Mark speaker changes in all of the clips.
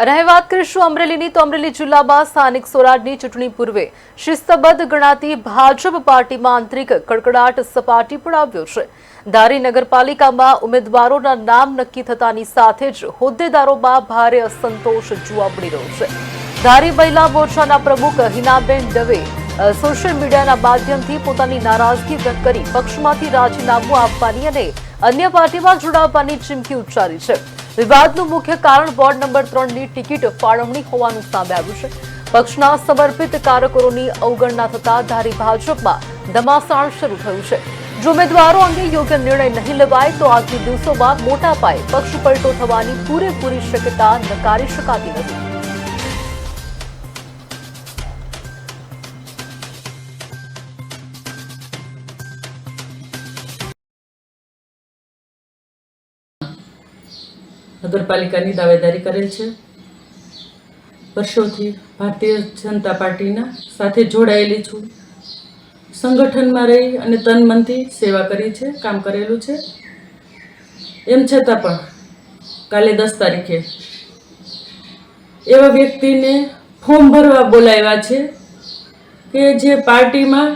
Speaker 1: અને હવે વાત કરીશું અમરેલીની તો અમરેલી જિલ્લામાં સ્થાનિક સ્વરાજની ચૂંટણી પૂર્વે શિસ્તબદ્ધ ગણાતી ભાજપ પાર્ટીમાં આંતરિક કડકડાટ સપાટી પર આવ્યો છે। ધારી નગરપાલિકામાં ઉમેદવારોના નામ નક્કી થતાની સાથે જ હોદ્દેદારોમાં ભારે અસંતોષ જોવા મળી રહ્યો છે। ધારી મહિલા મોરચાના પ્રમુખ હિનાબેન દવે સોશિયલ મીડિયાના માધ્યમથી પોતાની નારાજગી વ્યક્ત કરી પક્ષમાંથી રાજીનામું આપવાની અને અન્ય પાર્ટીમાં જોડાવવાની ચીમકી ઉચ્ચારી છે। વિવાદનું મુખ્ય કારણ વોર્ડ નંબર 3ની ટિકિટ ફાળવણી હોવાનું સામે આવ્યું છે। પક્ષના સમર્પિત કાર્યકરોની અવગણના થતા ધારી ભાજપમાં ધમાસાણ શરૂ થયું છે। જો ઉમેદવારો અંગે યોગ્ય નિર્ણય નહીં લેવાય તો આગામી દિવસોમાં મોટા પાયે પક્ષ પલટો થવાની પૂરેપૂરી શક્યતા નકારી શકાતી નથી।
Speaker 2: નગરપાલિકાની દાવેદારી કરેલ છે। વર્ષોથી ભારતીય જનતા પાર્ટીના સાથે જોડાયેલી છું। સંગઠનમાં રહી અને તન મનથી સેવા કરી છે, કામ કરેલું છે। એમ છતાં પણ કાલે 10 તારીખે એવા વ્યક્તિને ફોર્મ ભરવા બોલાવ્યા છે કે જે પાર્ટીમાં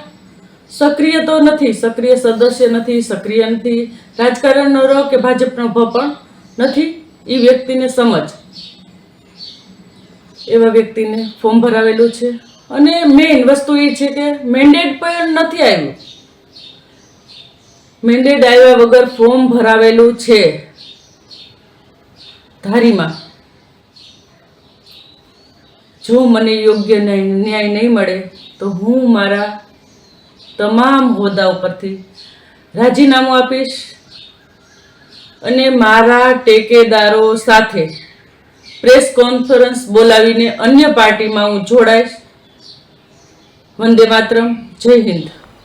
Speaker 2: સક્રિય તો નથી, સક્રિય સદસ્ય નથી, સક્રિય નથી, રાજકારણનો ર કે ભાજપનો ભ પણ નથી। એ વ્યક્તિને સમજ એવા વ્યક્તિને ફોર્મ ભરાવેલું છે અને મેઇન વસ્તુ એ છે કે મેન્ડેટ પણ નથી આવ્યું। મેન્ડેટ આવ્યા વગર ફોર્મ ભરાવેલું છે ધારીમાં। જો મને યોગ્ય ન્યાય નહીં મળે તો હું મારા તમામ હોદ્દા ઉપરથી રાજીનામું આપીશ અને મારા ટેકેદારો સાથે પ્રેસ કોન્ફરન્સ બોલાવીને અન્ય પાર્ટીમાં હું જોડાઈશ। વંદે માતરમ, જય હિન્દ।